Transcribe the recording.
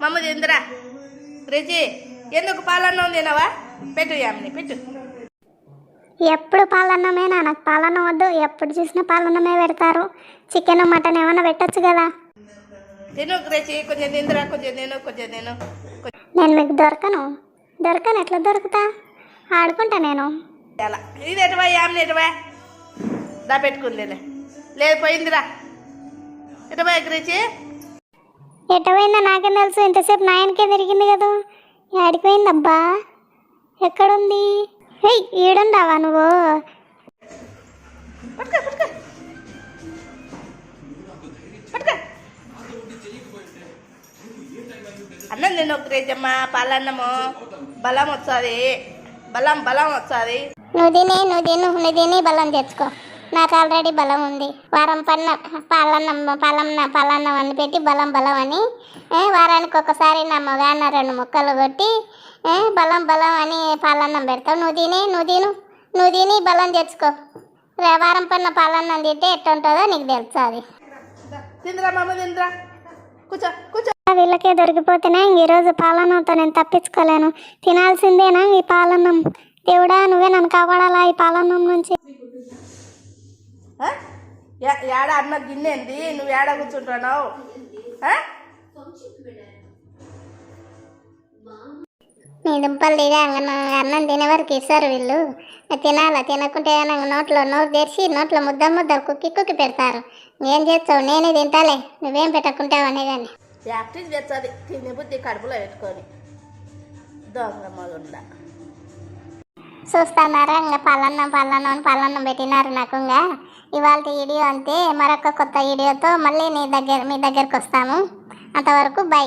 మమ్మ తిందిరా రుచి ఎందుకు పాలన్నం తినవా పెట్టు యామిని పెట్టు. ఎప్పుడు పాలన్నమేనా? నాకు పాలన్నం వద్దు. ఎప్పుడు చూసినా పాలన్నమే పెడతారు. చికెన్ మటన్ ఏమన్నా పెట్టచ్చు కదా. తిను రుచి కొంచెం తిందిరా, కొంచెం తిను. నేను మీకు దొరకను ఎట్లా దొరుకుతా? ఆడుకుంటా నేను. అలా ఇది ఎటువా యామిని ఎటువా దా పెట్టుకుందిలే లేదు పోయిందిరా ఎటువా రుచి. ఎటపోయిందో నాకేం తెలుసు. ఇంతసేపు నాయనకే తిరిగింది కదా. ఆడిపోయిందబ్బా. ఎక్కడుంది? హేయ్ ఈడుండావా నువ్వు? పట్టుకో పట్టుకో పట్టుకో అన్నం తిను ఒక రేజమ్మ. పాలన్నము బలం వస్తుంది, బలం వస్తుంది. నువ్వు తిని బలం తెచ్చుకో. నాకు ఆల్రెడీ బలం ఉంది. వారం పాలన్నం అని పెట్టి బలం అని వారానికి ఒకసారి నా మగాన్న 2 ముక్కలు కొట్టి బలం అని పాలన్నం పెడతావు. నువ్వు తిని బలం తెచ్చుకో. వారం పన్న పాలన్నం తింటే ఎట్టుంటుందో నీకు తెలుస్తుంది. తిందిరా మామ తిందిరా కూర్చో. వీళ్ళకే దొరికిపోతేనే ఈరోజు పాలన్నంతో నేను తప్పించుకోలేను. తినాల్సిందేనా ఈ పాలన్నం? దేవుడా నువ్వే నన్ను కాపాడాలా ఈ పాలన్నం నుంచి. ఏడ అన్న గిన్నెంది నువ్వు ఏడ కూర్చుంటున్నావు? నీ దుంపలు దిగా అన్నం తినే వరకు ఇస్తారు వీళ్ళు. తినాలా? తినకుంటే నోట్లో నోరు తెరిచి నోట్లో ముద్ద కుక్కి పెడతారు. ఏం చేస్తావు? నేనే తింటాలే, నువ్వేం పెట్టకుంటావనే కానీ. యాక్టివ్ చేస్తుంది తినే బుద్ధి కడుపులో పెట్టుకొని దొంగ మగుండా. చూస్తున్నారా ఇంకా పాలన్నం పెట్టినారు నాకు. ఇంకా ఇవాళ వీడియో అంతే. మరొక కొత్త వీడియోతో మళ్ళీ మీ దగ్గరకు వస్తాము. అంతవరకు బై.